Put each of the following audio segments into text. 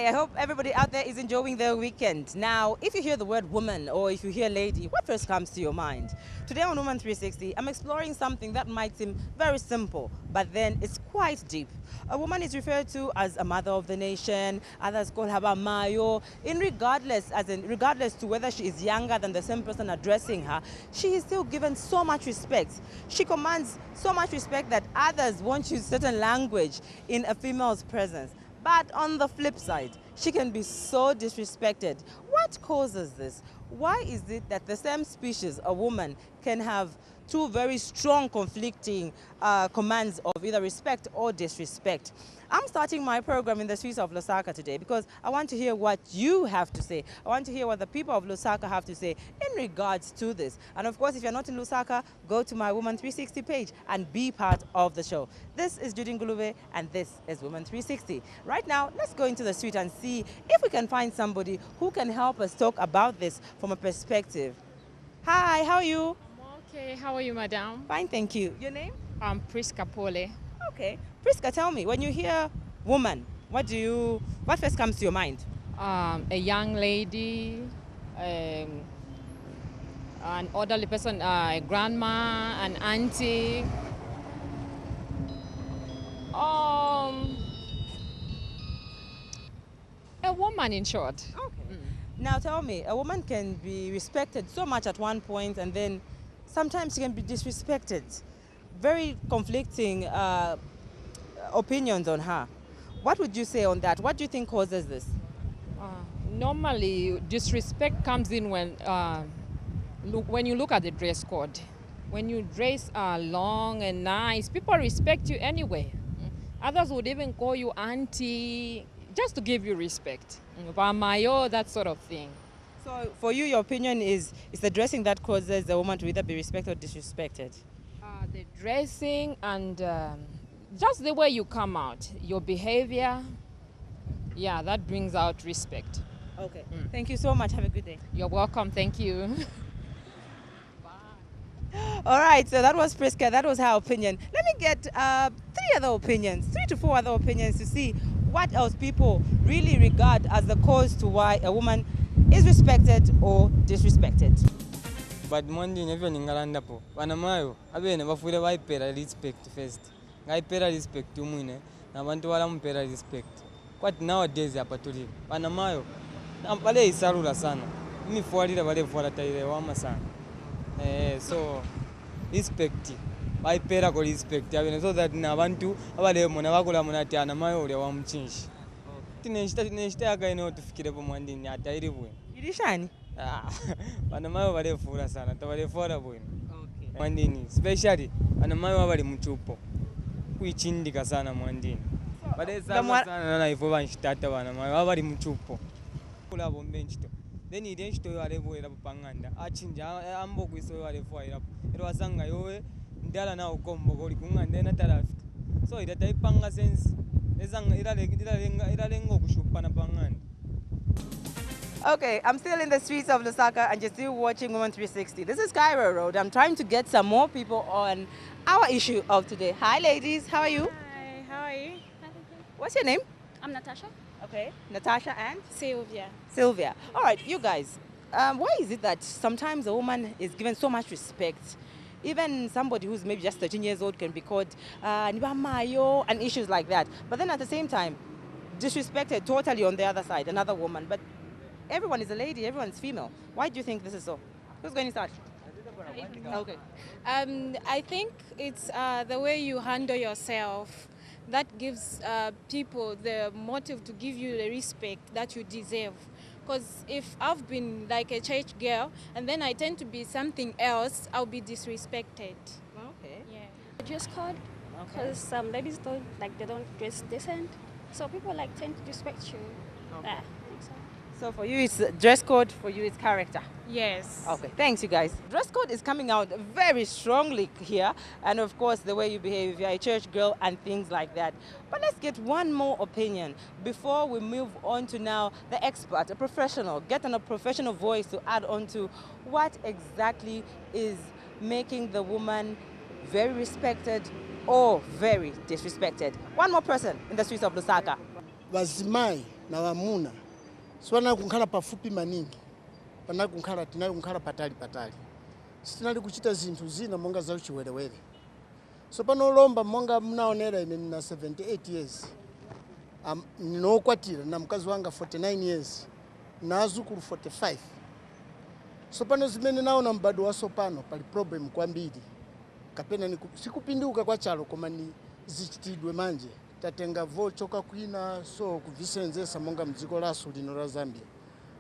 I hope everybody out there is enjoying their weekend. Now, if you hear the word woman or if you hear lady, what first comes to your mind? Today on Woman 360, I'm exploring something that might seem very simple, but then it's quite deep. A woman is referred to as a mother of the nation, others call her Mayo. Regardless to whether she is younger than the same person addressing her, she is still given so much respect. She commands so much respect that others won't use certain language in a female's presence. But on the flip side, she can be so disrespected. What causes this? Why is it that the same species, a woman, can have two very strong conflicting commands of either respect or disrespect? I'm starting my program in the streets of Lusaka today because I want to hear what you have to say. I want to hear what the people of Lusaka have to say in regards to this. And of course, if you're not in Lusaka, go to my Woman 360 page and be part of the show. This is Judy Ngulube and this is Woman 360. Right now, let's go into the street and see if we can find somebody who can help us talk about this from a perspective. Hi, how are you? I'm okay. How are you, madam? Fine, thank you. Your name? I'm Priska Pole. Okay. Priska, tell me, when you hear woman, what first comes to your mind? A young lady, an elderly person, a grandma, an auntie. A woman, in short. Okay. Now tell me, a woman can be respected so much at one point and then sometimes she can be disrespected. Very conflicting opinions on her. What would you say on that? What do you think causes this? Normally, disrespect comes in when you look at the dress code. When you dress long and nice, people respect you anyway. Others would even call you auntie just to give you respect. Mayo, that sort of thing. So for you, your opinion is the dressing that causes a woman to either be respected or disrespected? The dressing and just the way you come out, your behavior, yeah, that brings out respect. Okay. Thank you so much. Have a good day. You're welcome. Thank you. All right, so that was Priska. That was her opinion. Let me get 3 to 4 other opinions to see what else people really regard as the cause to why a woman is respected or disrespected. But Monday never ningalanda po. Wanamayo abene bafule bayipera respect first. Ngayipera respect umwine nabantu balampera respect. But nowadays hapa tuli wanamayo bale isarula sana. Imifualira bale fuala taire wama sana. So respect bayipera ko respect abene so that nabantu abale mona bakola mona ati anamayo ule wamuchinshi. Tineshita akaino tufikire po Monday ni atairi bwe. Ilishani? Wanamayo balefura sana tabalefora bwino. Okay. Mwandini especially wanamayo bali muchupo kuichindika sana mwandini baleza sana na hivyo banshitata wanamayo bali muchupo kula bombe nchito then ile nchito yalebwera bupanganda achinja ambo kwiso yalefwaira ero wasanga yowe ndala na ukombo koli kunganda na tarafika so ila taipanga sense ezanga iralenga kushupa na panganda. Okay, I'm still in the streets of Lusaka and you're still watching Woman 360. This is Cairo Road. I'm trying to get some more people on our issue of today. Hi ladies, how are you? Hi, how are you? What's your name? I'm Natasha. Okay, Natasha and? Sylvia. Sylvia. All right, you guys, why is it that sometimes a woman is given so much respect? Even somebody who's maybe just 13 years old can be called Nibamayo and issues like that. But then at the same time, disrespected totally on the other side, another woman. But everyone is a lady, everyone's female. Why do you think this is so? Who's going to start? Okay. I think it's the way you handle yourself that gives people the motive to give you the respect that you deserve. Because if I've been like a church girl and then I tend to be something else, I'll be disrespected. Okay. Yeah. Dress code, because some ladies they don't dress decent, so people tend to disrespect you. Okay. Yeah, I think so. So for you it's dress code, for you it's character. Yes. Okay, thanks you guys. Dress code is coming out very strongly here, and of course the way you behave if you're a church girl and things like that. But let's get one more opinion before we move on to now the expert, a professional, getting a professional voice to add on to what exactly is making the woman very respected or very disrespected. One more person in the streets of Lusaka. Bazimai na wamuna sipanali kunkhala pafupi maningi, tinali kunkhala patali. Sitinali kuchita zinthu zina monga za chiwerewere. So pano lomba monga mnaonera ine nina 78 years. Ninokwatira na mkazi wanga 49 years. Na azukulu 45. So pano zimene naona mbado waso pano pali problem kwambiri. Kapena sikupinduka kwa chalo koma ni zichitidwe manje. Tatenga vochoka kwina so kuvisenzesa monga mdziko lasu lino la Zambia.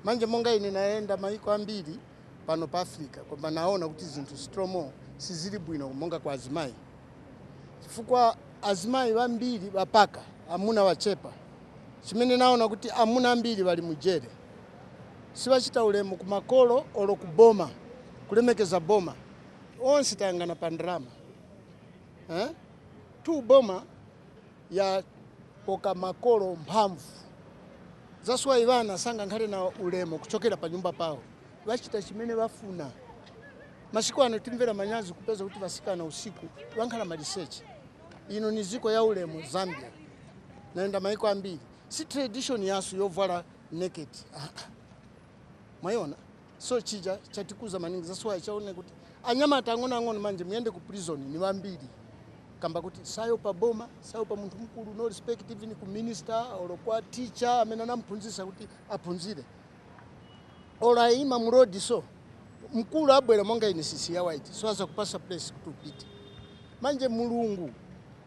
Manje monga ine naenda maiko ambiri pano pa Africa kwamba naona kuti zinthu stromo sizili bwino monga kwa azimayi. Chifukwa azimayi vambiri vapaka amuna wachepa. Chimene naona kuti amuna ambiri vali mujere. Siwachita ulemu kumakolo olo kuboma, kulemekeza boma. Onse tayangana pandrama. Tu boma ya poka makolo mphamvu. Zaswa ivana sanga nkhale na ulemu kuchokera pa nyumba pawo. Vachita chimene vafuna. Masiku ano timvera manyazi kupeza kuti vasikana usiku wankhala ma research. Ino ni ziko ya ulemu Zambia. Naenda maiko ambiri. Si tradition yasu yovala naked. Mayona. So chija chatikuza maningi zaswa chaone kuti anyama tangona manje muyende ku prison ni vambiri. Kamba kuti sayo pa boma, sayo pa muntu mkulu, no respect even ku minister or kwa teacher amene anamphunzitsa kuti aphunzire. Ola ima murodi so mkulu abwera monga ine sisi ya white so aza kupasa place kutupita. Manje mulungu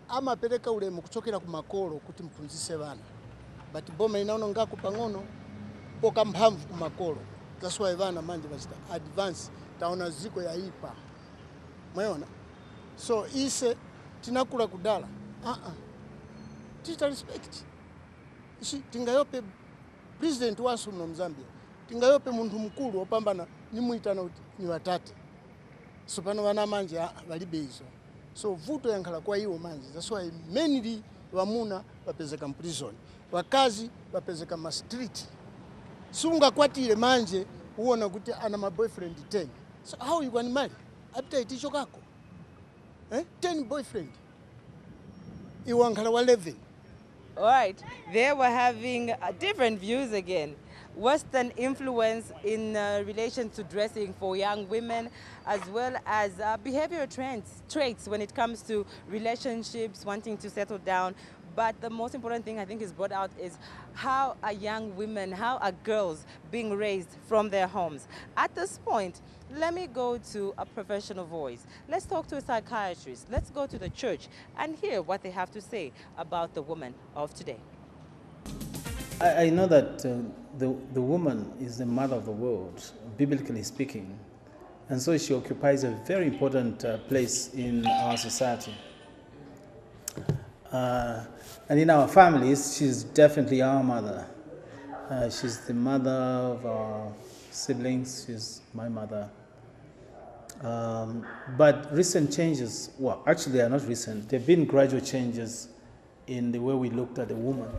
amapereka ulemu kuchokera ku makolo kuti mphunzitse bana. But boma inaona ngako pang'ono poka mphamvu ku makolo. That's why bana manje bachita advance taona ziko ya ipa. Mwaona? So ise tinakula kudala. Tita respect. Ishi tingayope president wasu no Mzambia. Tingayope muntu mkulu opambana nimuitana kuti ni watate. So pano wana manje valibe izo. So vuto yankhala kwa iwo manje. That's why mainly wamuna wapezeka prison. Wakazi wapezeka ma street. Sunga kwatire manje uona kuti ana ma boyfriend 10. So how you gonna marry? Appetite icho kako. 10 boyfriend. Iwankhala wa 11. All right, there we're having different views again. Western influence in relation to dressing for young women, as well as behavioral traits when it comes to relationships, wanting to settle down. But the most important thing I think is brought out is how are young women, how are girls being raised from their homes. At this point, let me go to a professional voice. Let's talk to a psychiatrist. Let's go to the church and hear what they have to say about the woman of today. I know that the woman is the mother of the world, biblically speaking. And so she occupies a very important place in our society. And in our families, she's definitely our mother. She's the mother of our siblings. She's my mother. But recent changes, well, actually they are not recent. There have been gradual changes in the way we looked at the woman.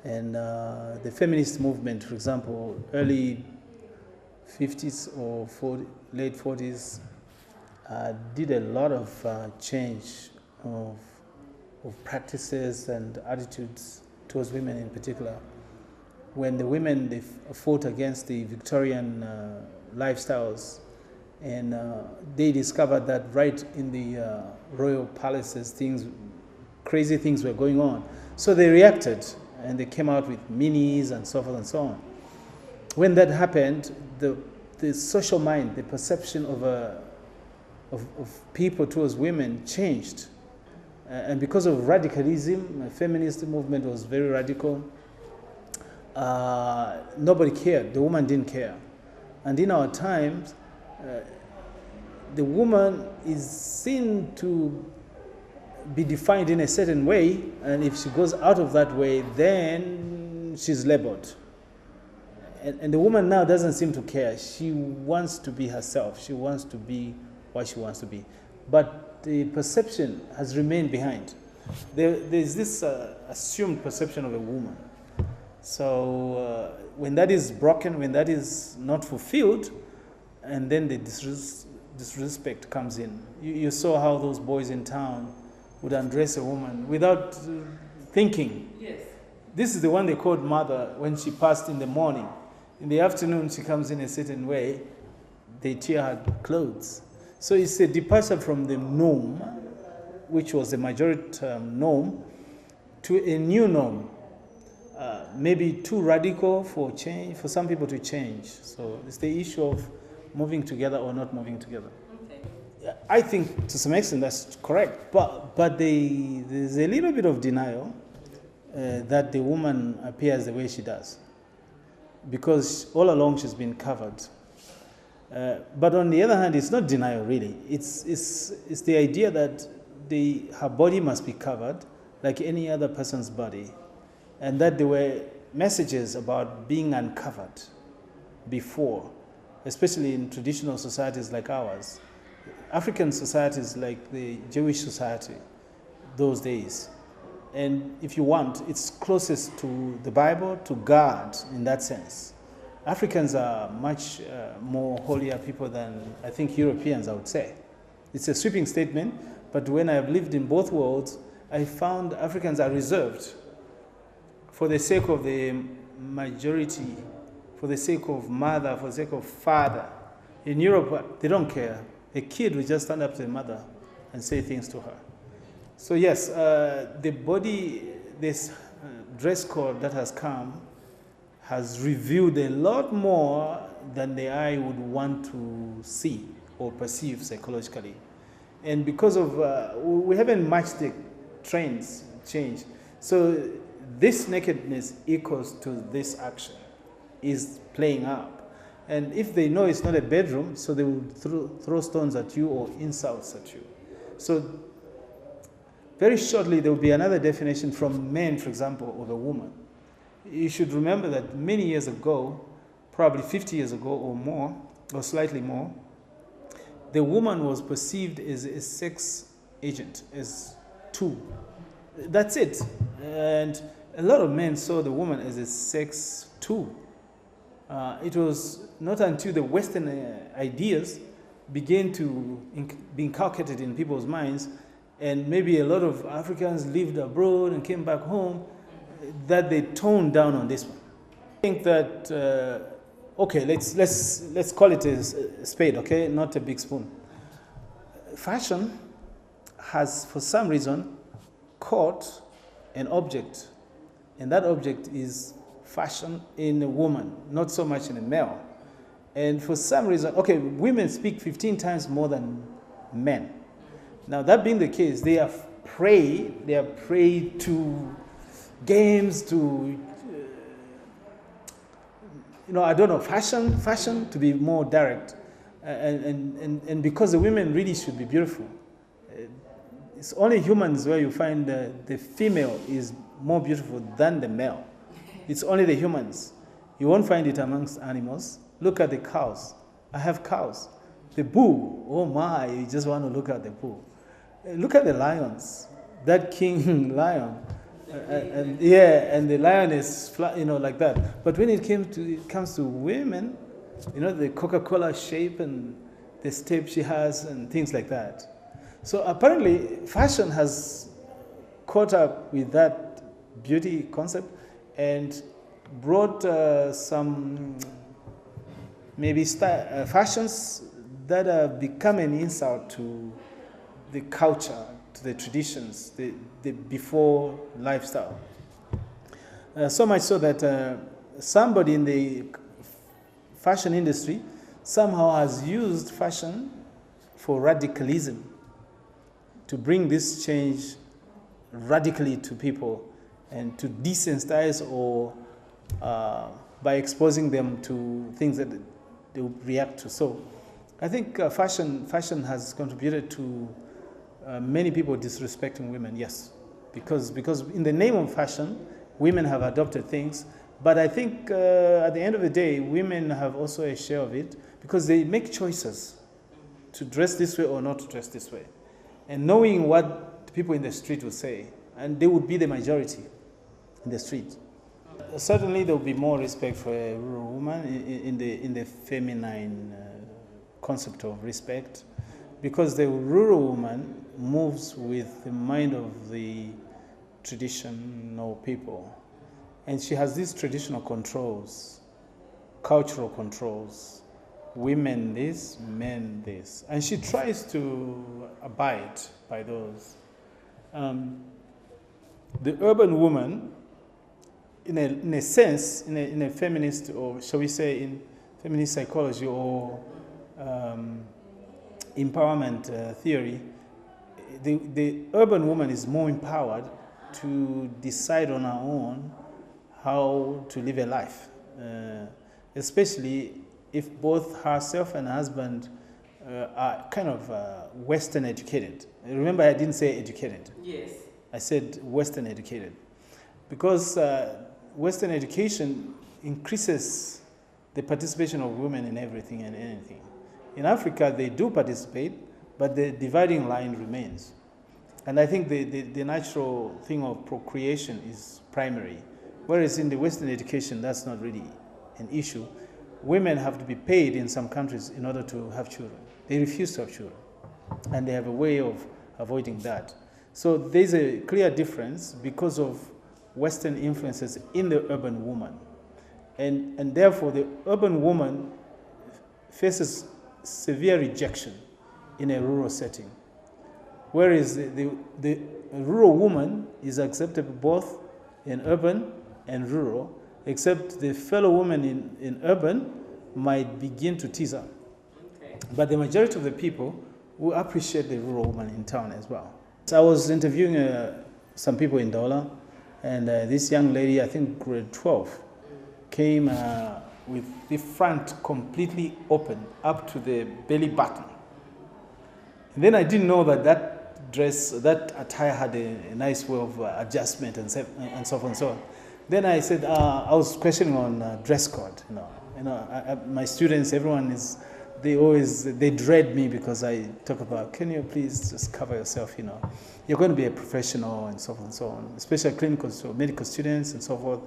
And the feminist movement, for example, early 50s or late 40s, did a lot of change of practices and attitudes towards women in particular. When the women they fought against the Victorian lifestyles, and they discovered that right in the royal palaces, crazy things were going on. So they reacted, and they came out with minis and so forth and so on. When that happened, the social mind, the perception of people towards women changed. And because of radicalism, the feminist movement was very radical. Nobody cared. The woman didn't care. And in our times, the woman is seen to be defined in a certain way, and if she goes out of that way, then she's labeled. And the woman now doesn't seem to care. She wants to be herself. She wants to be what she wants to be. But the perception has remained behind. There's this assumed perception of a woman. So when that is broken, when that is not fulfilled, and then the disrespect comes in. You saw how those boys in town would undress a woman without thinking. Yes. This is the one they called mother when she passed in the morning. In the afternoon, she comes in a certain way. They tear her clothes. So it's a departure from the norm, which was the majority norm, to a new norm. Maybe too radical for change, for some people to change. So it's the issue of moving together or not moving together. Okay. I think to some extent that's correct, but there's a little bit of denial that the woman appears the way she does, because all along she's been covered. But on the other hand, it's not denial really. It's the idea that her body must be covered like any other person's body, and that there were messages about being uncovered before, especially in traditional societies like ours, African societies like the Jewish society those days. And if you want, it's closest to the Bible, to God in that sense. Africans are much more holier people than I think Europeans, I would say. It's a sweeping statement, but when I have lived in both worlds, I found Africans are reserved for the sake of the majority, for the sake of mother, for the sake of father. In Europe, they don't care. A kid will just stand up to the mother and say things to her. So yes, the body, this dress code that has come has revealed a lot more than the eye would want to see or perceive psychologically. And because of, we haven't matched the trends change. So this nakedness equals to this action is playing up. And if they know it's not a bedroom, so they will throw stones at you or insults at you. So very shortly, there will be another definition from men, for example, of a woman. You should remember that many years ago, probably 50 years ago or more, or slightly more, the woman was perceived as a sex agent, as tool. That's it. And a lot of men saw the woman as a sex tool. It was not until the Western ideas began to be inculcated in people's minds, and maybe a lot of Africans lived abroad and came back home, that they toned down on this one. I think that, okay, let's call it a spade, okay, not a big spoon. Fashion has, for some reason, caught an object, and that object is fashion in a woman, not so much in a male. And for some reason, okay, women speak 15 times more than men. Now, that being the case, they are prey to games, to, I don't know, fashion to be more direct. And because the women really should be beautiful. It's only humans where you find the female is more beautiful than the male. It's only the humans. You won't find it amongst animals. Look at the cows. I have cows. The bull, oh my, you just want to look at the bull. Look at the lions. That king lion. And the lion is like that. But when it comes to women, the Coca-Cola shape and the step she has and things like that. So apparently, fashion has caught up with that beauty concept and brought some maybe fashions that have become an insult to the culture, to the traditions, the before lifestyle. So much so that somebody in the fashion industry somehow has used fashion for radicalism, to bring this change radically to people and to desensitize or by exposing them to things that they will react to. So I think fashion has contributed to many people disrespecting women, yes. Because in the name of fashion, women have adopted things. But I think at the end of the day, women have also a share of it because they make choices to dress this way or not to dress this way. And knowing what people in the street will say, and they would be the majority in the street. Certainly there will be more respect for a rural woman in the feminine concept of respect, because the rural woman moves with the mind of the traditional people. And she has these traditional controls, cultural controls, women this, men this. And she tries to abide by those. The urban woman, in a sense, in a feminist, or shall we say in feminist psychology or empowerment theory, the urban woman is more empowered to decide on her own how to live a life, especially if both herself and her husband are kind of Western educated. Remember, I didn't say educated. Yes. I said Western educated. Because Western education increases the participation of women in everything and anything. In Africa, they do participate, but the dividing line remains. And I think the natural thing of procreation is primary. Whereas in the Western education, that's not really an issue. Women have to be paid in some countries in order to have children. They refuse to have children. And they have a way of avoiding that. So there's a clear difference because of Western influences in the urban woman. And therefore, the urban woman faces severe rejection in a rural setting. Whereas the rural woman is acceptable both in urban and rural, except the fellow woman in urban might begin to tease her. Okay. But the majority of the people will appreciate the rural woman in town as well. So I was interviewing some people in Dola, and this young lady, I think grade 12, came with the front completely open up to the belly button. And then I didn't know that dress, that attire had a nice way of adjustment and so forth and so on. Then I said, I was questioning on dress code. My students, everyone is, they dread me because I talk about, can you please just cover yourself, You're going to be a professional and so forth and so on, especially clinical, so medical students and so forth.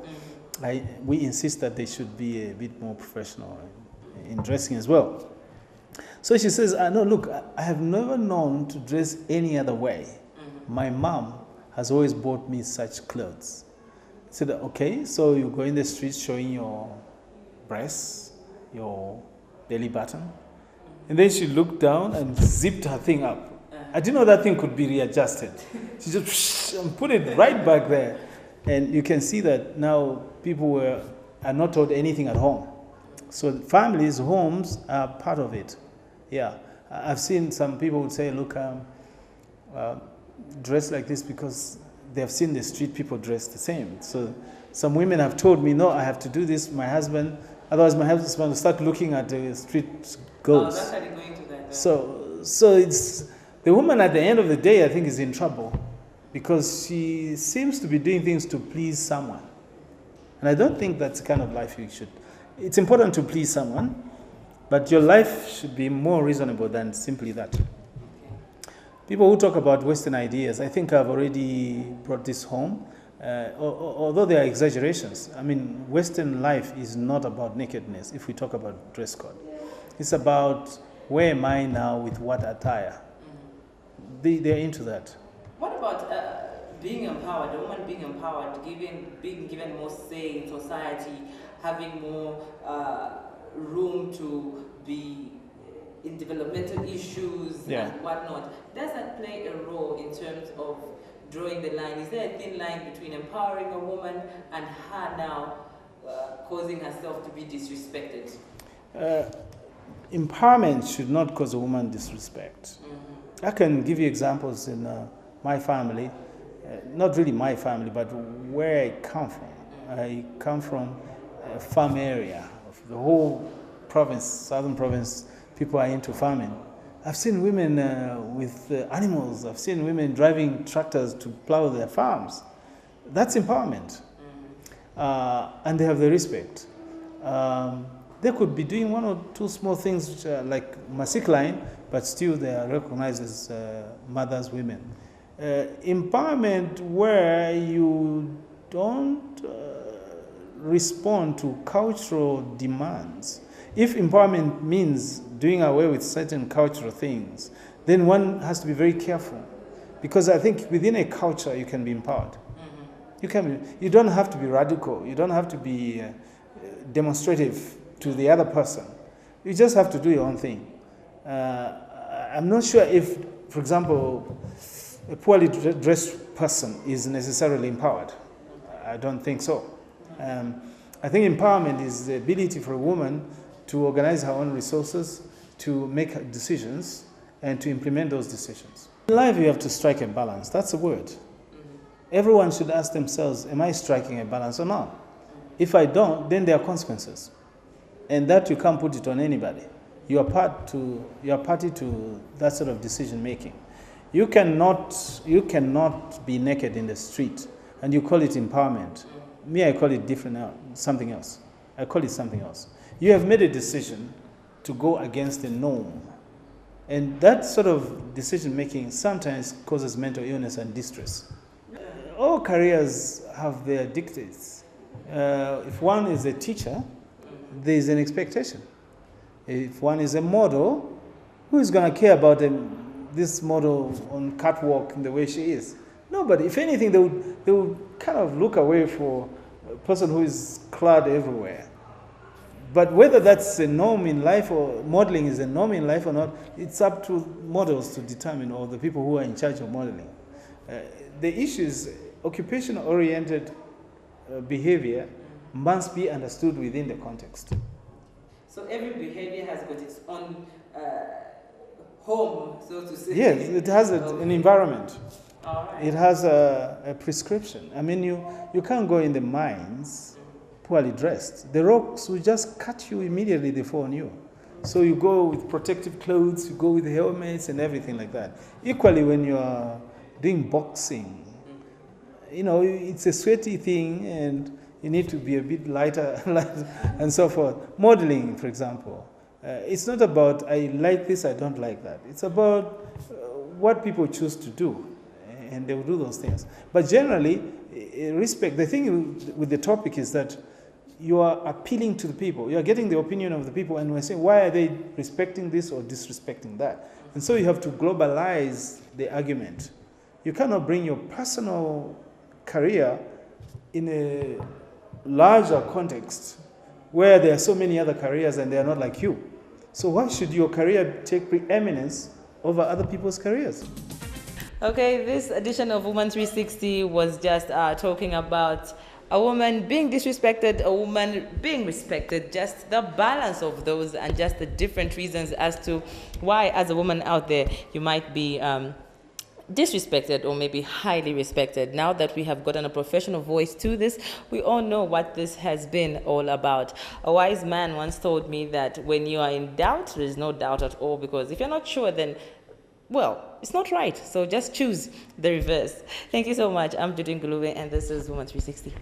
We insist that they should be a bit more professional in dressing as well. So she says, no, look, I have never known to dress any other way. Mm-hmm. My mom has always bought me such clothes. I said, okay, so you go in the streets showing your breasts, your belly button. And then she looked down and zipped her thing up. I didn't know that thing could be readjusted. She just put it right back there. And you can see that now people are not taught anything at home. So families, homes are part of it. Yeah. I've seen some people would say, look, dress like this because they've seen the street people dress the same. So some women have told me, no, I have to do this, my husband, otherwise my husband will start looking at the street girls. Oh, that's how they're going to that. So it's, the woman at the end of the day, I think, is in trouble because she seems to be doing things to please someone. And I don't think that's the kind of life you should. It's important to please someone, but your life should be more reasonable than simply that. People who talk about Western ideas, I think I've already brought this home. Although there are exaggerations, I mean, Western life is not about nakedness if we talk about dress code. It's about where am I now with what attire. They're into that. What about being empowered, a woman being empowered, being given more say in society, having more room to be in developmental issues and whatnot? Does that play a role in terms of drawing the line? Is there a thin line between empowering a woman and her now causing herself to be disrespected? Empowerment should not cause a woman disrespect. Mm-hmm. I can give you examples in my family, not really my family, but where I come from. Mm-hmm. I come from a farm area of the whole province, southern province. People are into farming. I've seen women with animals. I've seen women driving tractors to plow their farms. That's empowerment. Mm-hmm. And they have the respect. They could be doing one or two small things which are like Masik line, but still they are recognized as mothers, women. Empowerment where you don't respond to cultural demands. If empowerment means doing away with certain cultural things, then one has to be very careful. Because I think within a culture you can be empowered. Mm-hmm. You don't have to be radical. You don't have to be demonstrative to the other person. You just have to do your own thing. I'm not sure if, for example, a poorly dressed person is necessarily empowered. I don't think so. I think empowerment is the ability for a woman to organize her own resources, to make decisions, and to implement those decisions. In life, you have to strike a balance. That's the word. Everyone should ask themselves, am I striking a balance or not? If I don't, then there are consequences. And that you can't put it on anybody. You are party to that sort of decision making. You cannot be naked in the street and you call it empowerment. Me, I call it something else. I call it something else. You have made a decision to go against the norm. And that sort of decision making sometimes causes mental illness and distress. All careers have their dictates. If one is a teacher, there is an expectation. If one is a model, who is going to care about this model on catwalk in the way she is? Nobody. If anything, they would kind of look away for a person who is clad everywhere. But whether that's a norm in life or modeling is a norm in life or not, it's up to models to determine, or the people who are in charge of modeling. The issue is occupation-oriented behavior must be understood within the context. So every behavior has got its own home, so to say. Yes, it has an environment. All right. It has a prescription. I mean, you can't go in the mines poorly dressed. The rocks will just cut you immediately they fall on you. So you go with protective clothes, you go with helmets and everything like that. Equally, when you are doing boxing, it's a sweaty thing and you need to be a bit lighter and so forth. Modeling, for example, it's not about I like this, I don't like that. It's about what people choose to do, and they will do those things. But generally, respect. The thing with the topic is that you are appealing to the people. You are getting the opinion of the people, and we're saying, why are they respecting this or disrespecting that? And so you have to globalize the argument. You cannot bring your personal career in a larger context where there are so many other careers and they are not like you. So why should your career take preeminence over other people's careers? Okay, this edition of Woman 360 was just talking about a woman being disrespected, a woman being respected, just the balance of those and just the different reasons as to why, as a woman out there, you might be disrespected or maybe highly respected. Now that we have gotten a professional voice to this, we all know what this has been all about. A wise man once told me that when you are in doubt, there is no doubt at all, because if you're not sure, then well, it's not right. So just choose the reverse. Thank you so much. I'm Judy Ngulube, and this is Woman 360.